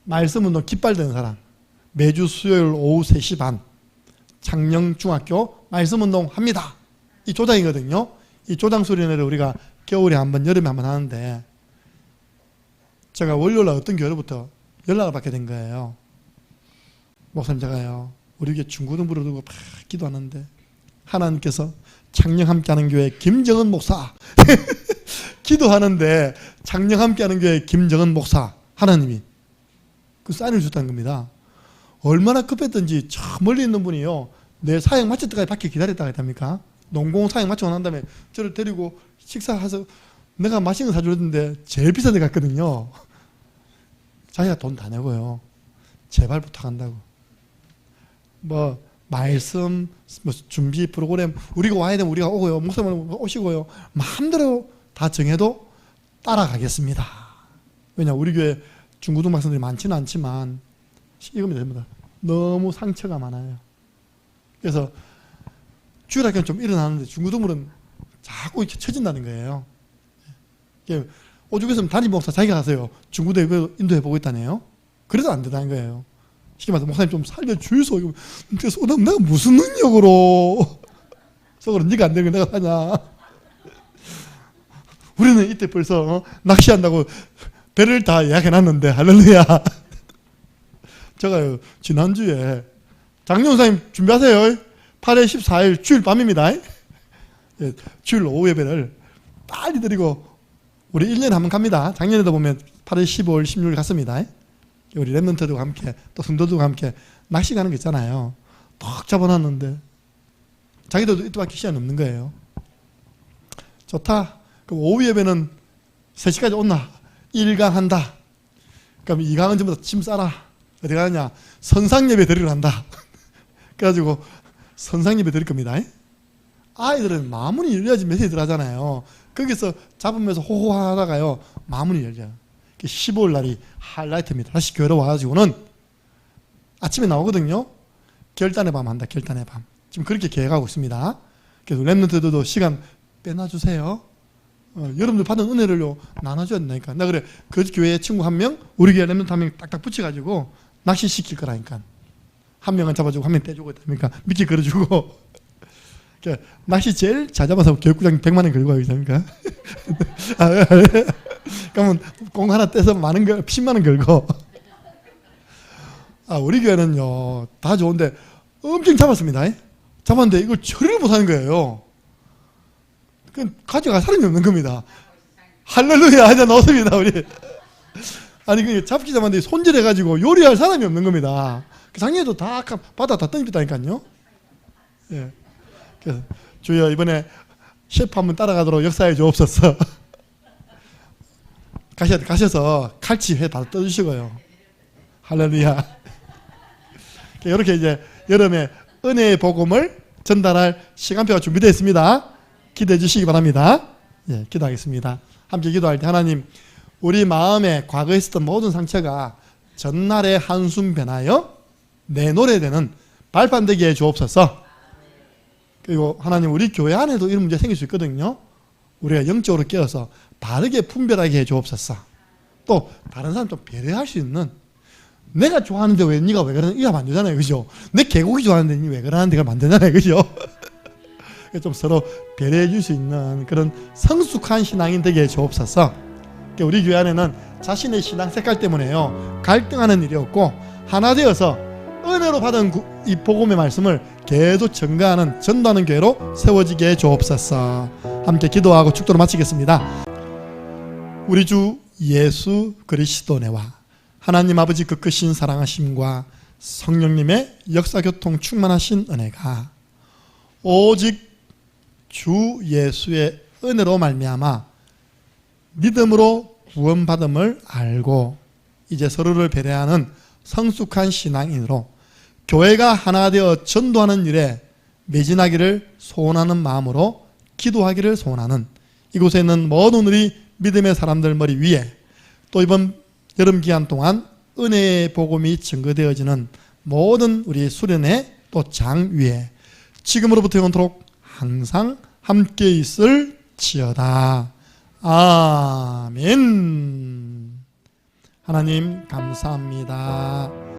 말씀운동 깃발드는 사람. 매주 수요일 오후 3시 반 창녕중학교 말씀운동 합니다. 이 조장이거든요. 이 조장 수련회를 우리가 겨울에 한번, 여름에 한번 하는데, 제가 월요일날 어떤 교회로부터 연락을 받게 된 거예요. 목사님, 제가요 우리 교회 중고등부를 두고 막 기도하는데 하나님께서 창녕 함께하는 교회 김정은 목사 기도하는데 창녕 함께하는 교회 김정은 목사, 하나님이 그 사인을 줬다는 겁니다. 얼마나 급했던지 저 멀리 있는 분이요, 내 사역 마칠 때까지 밖에 기다렸다가 했답니까? 농공 사역 마치고 난 다음에 저를 데리고 식사해서 내가 맛있는 거 사주는데 제일 비싼 데 갔거든요. 자기가 돈 다 내고요, 제발 부탁한다고. 뭐 말씀, 뭐 준비 프로그램, 우리가 와야 되면 우리가 오고요, 목사님 오시고요, 마음대로 다 정해도 따라가겠습니다. 왜냐, 우리 교회 중고등 학생들이 많지는 않지만 이겁니다, 전부 다. 너무 상처가 많아요. 그래서 주일학교는 좀 일어나는데 중고등부는 자꾸 이렇게 처진다는 거예요. 오죽했으면 담임 목사 자기가 가세요. 중고등 인도해보고 있다네요. 그래도 안 된다는 거예요. 쉽게 말해서 목사님 좀 살려주소. 그래서 내가 무슨 능력으로 속으로 네가 안 되는 거 내가 하냐. 우리는 이때 벌써 낚시한다고 배를 다 예약해놨는데, 할렐루야. 제가요 지난주에 장영 선생님 준비하세요. 8월 14일 주일 밤입니다. 예, 주일 오후 예배를 빨리 드리고 우리 1년에 한 번 갑니다. 작년에도 보면 8월 15일 16일 갔습니다. 우리 랩런트들과 함께 또 성도들과 함께 낚시 가는 거 있잖아요. 딱 잡아놨는데 자기들도 이때밖에 시간이 없는 거예요. 좋다. 그럼 오후 예배는 3시까지 온나? 1강 한다. 그럼 2강은 전부 다 짐 싸라. 어디 가느냐? 선상예배 드리러 간다. 그래가지고 선상예배 드릴 겁니다. 아이들은 마문이 열려야지 메시지 들어가잖아요. 거기서 잡으면서 호호하다가요 마문이 열려요. 15일 날이 하이라이트입니다. 다시 교회로 와가지고는 아침에 나오거든요. 결단의 밤 한다. 결단의 밤. 지금 그렇게 계획하고 있습니다. 그래서 랩런트들도 시간 빼놔주세요. 여러분들 받은 은혜를요 나눠줘야 된다니까. 나 그래, 그 교회 친구 한 명, 우리 교회 랩런트 한 명 딱딱 붙여가지고 낚시시킬 거라니까. 한 명은 잡아주고 한 명 떼주고 있다니까. 미끼 걸어주고. 낚시 제일 잘 잡아서 교육부장 100만 원 걸고 하겠습니까? 그러면 공 하나 떼서 많은 거 10만 원 걸고. 우리 교회는요 다 좋은데 엄청 잡았습니다. 잡았는데 이걸 처리를 못하는 거예요. 가져갈 사람이 없는 겁니다. 할렐루야 하자 넣었습니다 우리. 아니 그 잡기 잡았는데 손질해가지고 요리할 사람이 없는 겁니다. 작년에도 다 바다 다 던졌다니까요. 예. 그래서 주여 이번에 셰프 한번 따라가도록 역사해 주옵소서. 가셔서 칼치 회 다 떠주시고요. 할렐루야. 이렇게 이제 여름에 은혜의 복음을 전달할 시간표가 준비되어 있습니다. 기대해 주시기 바랍니다. 예, 기도하겠습니다. 함께 기도할 때 하나님, 우리 마음에 과거에 있었던 모든 상처가 전날의 한숨 변하여 내 노래되는 발판 되게 해 주옵소서. 그리고 하나님, 우리 교회 안에도 이런 문제 생길 수 있거든요. 우리가 영적으로 깨어서 바르게 분별하게 해 주옵소서. 또 다른 사람 좀 배려할 수 있는, 내가 좋아하는데 왜 네가 왜 그러는, 이거 안 되잖아요, 그죠? 내 개고기 좋아하는데 니 왜 그러는데 이걸 안 되잖아요, 그죠? 좀 서로 배려해 줄 수 있는 그런 성숙한 신앙인 되게 해 주옵소서. 우리 교회 안에는 자신의 신앙 색깔 때문에요 갈등하는 일이 없고 하나 되어서 은혜로 받은 이 복음의 말씀을 계속 전가하는 전도하는 교회로 세워지게 해 주옵소서. 함께 기도하고 축도로 마치겠습니다. 우리 주 예수 그리스도네와 하나님 아버지 그 크신 사랑하심과 성령님의 역사교통 충만하신 은혜가 오직 주 예수의 은혜로 말미암아 믿음으로 구원받음을 알고 이제 서로를 배려하는 성숙한 신앙인으로 교회가 하나 되어 전도하는 일에 매진하기를 소원하는 마음으로 기도하기를 소원하는 이곳에 있는 모든 우리 믿음의 사람들 머리 위에, 또 이번 여름 기간 동안 은혜의 복음이 증거되어지는 모든 우리 수련회 또 장 위에 지금으로부터 영원토록 항상 함께 있을지어다. 아멘. 하나님 감사합니다.